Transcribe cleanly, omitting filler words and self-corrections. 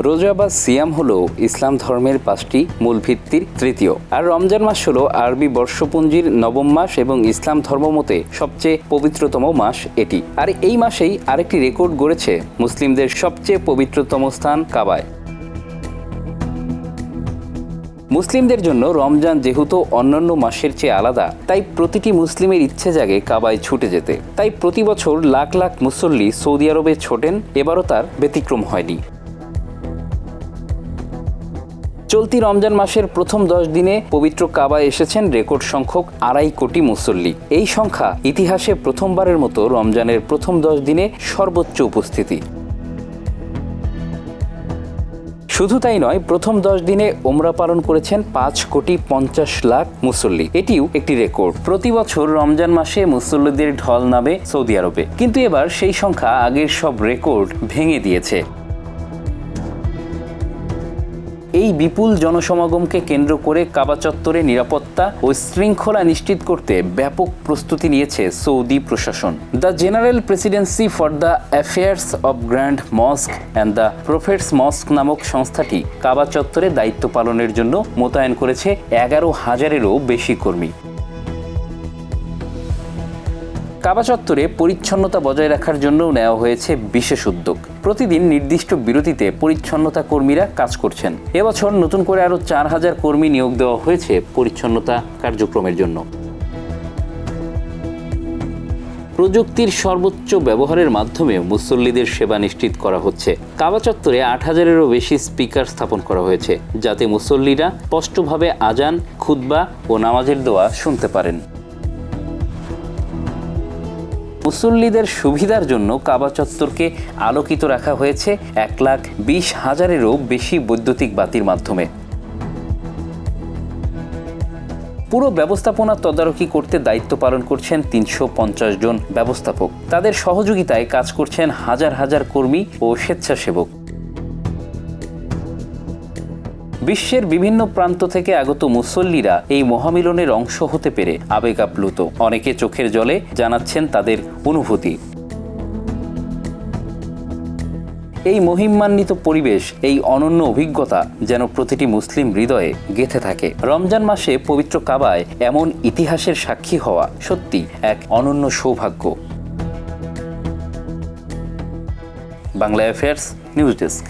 রোজা বা সিয়াম হলো ইসলাম ধর্মের 5টি মূল ভিত্তির তৃতীয়, আর রমজান মাস হলো আরবি বর্ষপঞ্জির নবম মাস এবং ইসলাম ধর্ম মতে সবচেয়ে পবিত্রতম মাস এটি। আর এই মাসেই আরেকটি রেকর্ড গড়েছে মুসলিমদের সবচেয়ে পবিত্রতম স্থান কাবায়। মুসলিমদের জন্য রমজান যেহেতু অন্যান্য মাসের চেয়ে আলাদা, তাই প্রতিটি মুসলিমের ইচ্ছে জাগে কাবায় ছুটে যেতে। তাই প্রতি বছর লাখ লাখ মুসল্লি সৌদি আরবে ছোটেন, এবারও তার ব্যতিক্রম হয়নি। চলতি রমজান মাসের প্রথম 10 দিনে পবিত্র কাবায় এসেছেন রেকর্ড সংখ্যক 2.5 কোটি মুসল্লি। এই সংখ্যা ইতিহাসে প্রথমবারের মতো রমজানের প্রথম 10 দিনে সর্বোচ্চ উপস্থিতি। শুধু তাই নয়, প্রথম 10 দিনে ওমরা পালন করেছেন 5,50,00,000 মুসল্লি। এটিও একটি রেকর্ড। প্রতি বছর রমজান মাসে মুসল্লিদের ঢল নামে সৌদি আরবে, কিন্তু এবার সেই সংখ্যা আগের সব রেকর্ড ভেঙে দিয়েছে। এই বিপুল জনসমাগমকে কেন্দ্র করে কাবা চত্বরে নিরাপত্তা ও শৃঙ্খলা নিশ্চিত করতে ব্যাপক প্রস্তুতি নিয়েছে সৌদি প্রশাসন। The general presidency for the affairs of grand mosque and the prophet's mosque নামক সংস্থাটি কাবা চত্বরে দায়িত্ব পালনের জন্য মোতায়েন করেছে 11,000-এরও বেশি কর্মী। কাবা চত্বরে পরিচ্ছন্নতা বজায় রাখার জন্য নেওয়া হয়েছে বিশেষ উদ্যোগ। প্রতিদিন নির্দিষ্ট বিরতিতে পরিচ্ছন্নতা কর্মীরা কাজ করছেন। এবছর নতুন করে আরও 4,000 কর্মী নিয়োগ দেওয়া হয়েছে পরিচ্ছন্নতা কার্যক্রমের জন্য। প্রযুক্তির সর্বোচ্চ ব্যবহারের মাধ্যমে মুসল্লিদের সেবা নিশ্চিত করা হচ্ছে। কাবা চত্বরে 8,000-এরও বেশি স্পিকার স্থাপন করা হয়েছে, যাতে মুসল্লিরা স্পষ্টভাবে আজান, খুতবা ও নামাজের দোয়া শুনতে পারেন। মুসল্লিদের সুবিধার জন্য কাবা চত্বরকে আলোকিত রাখা হয়েছে 1,20,000-এরও বেশি বৈদ্যুতিক বাতির মাধ্যমে। পুরো ব্যবস্থাপনা তদারকি করতে দায়িত্ব পালন করছেন 350 জন ব্যবস্থাপক। তাদের সহযোগিতায় কাজ করছেন হাজার হাজার কর্মী ও স্বেচ্ছাসেবক। বিশ্বের বিভিন্ন প্রান্ত থেকে আগত মুসল্লিরা এই মহামিলনের অংশ হতে পেরে আবেগ আপ্লুত। অনেকে চোখের জলে জানাচ্ছেন তাদের অনুভূতি। এই মহিমান্বিত পরিবেশ, এই অনন্য অভিজ্ঞতা যেন প্রতিটি মুসলিম হৃদয়ে গেঁথে থাকে। রমজান মাসে পবিত্র কাবায় এমন ইতিহাসের সাক্ষী হওয়া সত্যি এক অনন্য সৌভাগ্য। Bangla affairs, news desk.